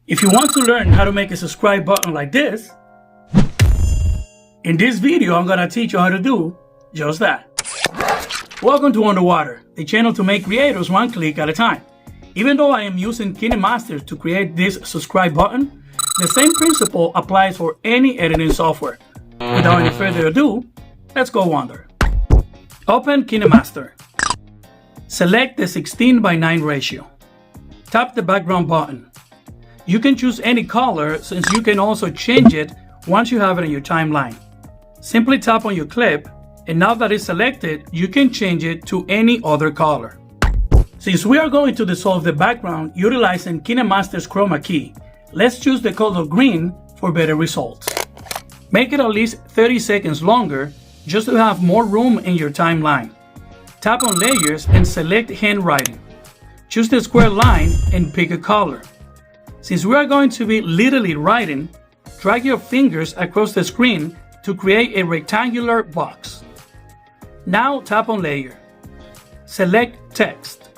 If you want to learn how to make a subscribe button like this, in this video I'm gonna teach you how to do just that. Welcome to Underwater, the channel to make creators one click at a time. Even though I am using Kinemaster to create this subscribe button, the same principle applies for any editing software. Without any further ado, let's go under. Open Kinemaster. Select the 16:9 ratio. Tap the background button. You can choose any color since you can also change it once you have it in your timeline. Simply tap on your clip, and now that it's selected, you can change it to any other color. Since we are going to dissolve the background utilizing Kinemaster's chroma key, let's choose the color green for better results. Make it at least 30 seconds longer just to have more room in your timeline. Tap on layers and select handwriting. Choose the square line and pick a color. Since we are going to be literally writing, drag your fingers across the screen to create a rectangular box. Now tap on layer. Select text.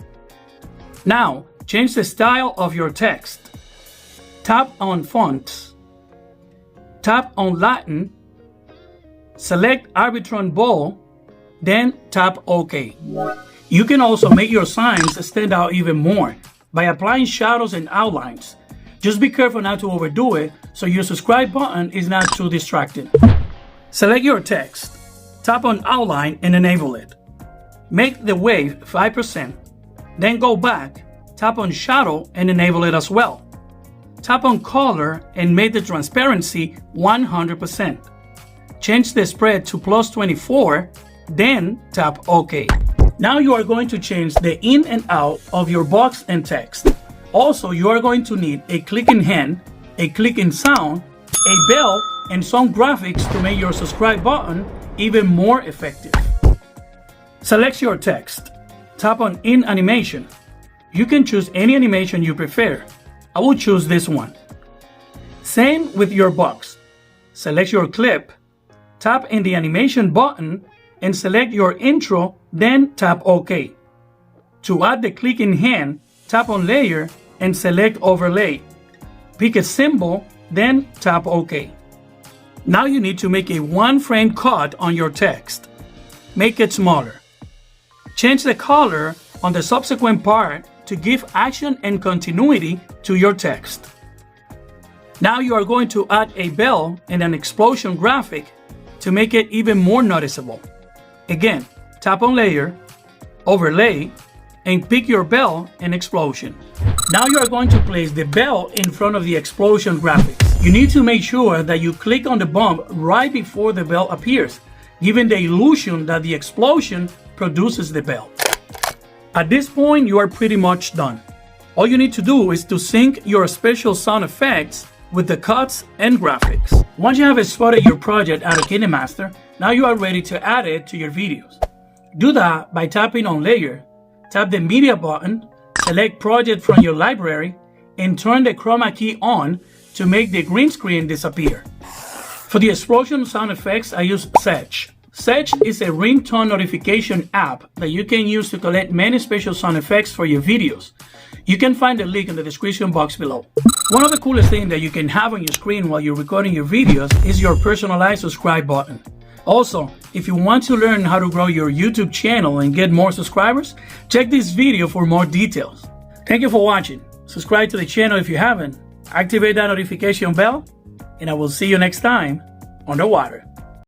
Now change the style of your text. Tap on fonts. Tap on Latin. Select Arbitron Bold, then tap OK. You can also make your signs stand out even more by applying shadows and outlines. Just be careful not to overdo it so your subscribe button is not too distracting. Select your text, tap on outline and enable it. Make the wave 5%, then go back, tap on shadow and enable it as well. Tap on color and make the transparency 100%. Change the spread to +24, then tap OK. Now you are going to change the in and out of your box and text. Also, you are going to need a clicking hand, a clicking sound, a bell, and some graphics to make your subscribe button even more effective. Select your text. Tap on In Animation. You can choose any animation you prefer. I will choose this one. Same with your box. Select your clip, tap in the animation button, and select your intro, then tap OK. To add the clicking hand, tap on Layer and select Overlay. Pick a symbol, then tap OK. Now you need to make a one-frame cut on your text. Make it smaller. Change the color on the subsequent part to give action and continuity to your text. Now you are going to add a bell and an explosion graphic to make it even more noticeable. Again, tap on Layer, Overlay, and pick your bell and explosion. Now you are going to place the bell in front of the explosion graphics. You need to make sure that you click on the bump right before the bell appears, giving the illusion that the explosion produces the bell. At this point, you are pretty much done. All you need to do is to sync your special sound effects with the cuts and graphics. Once you have exported your project out of Kinemaster, now you are ready to add it to your videos. Do that by tapping on Layer, tap the Media button, select Project from your library, and turn the chroma key on to make the green screen disappear. For the explosion sound effects, I use Zedge. Zedge is a ringtone notification app that you can use to collect many special sound effects for your videos. You can find the link in the description box below. One of the coolest things that you can have on your screen while you're recording your videos is your personalized subscribe button. Also, if you want to learn how to grow your YouTube channel and get more subscribers, check this video for more details. Thank you for watching. Subscribe to the channel if you haven't. Activate that notification bell, and I will see you next time underwater.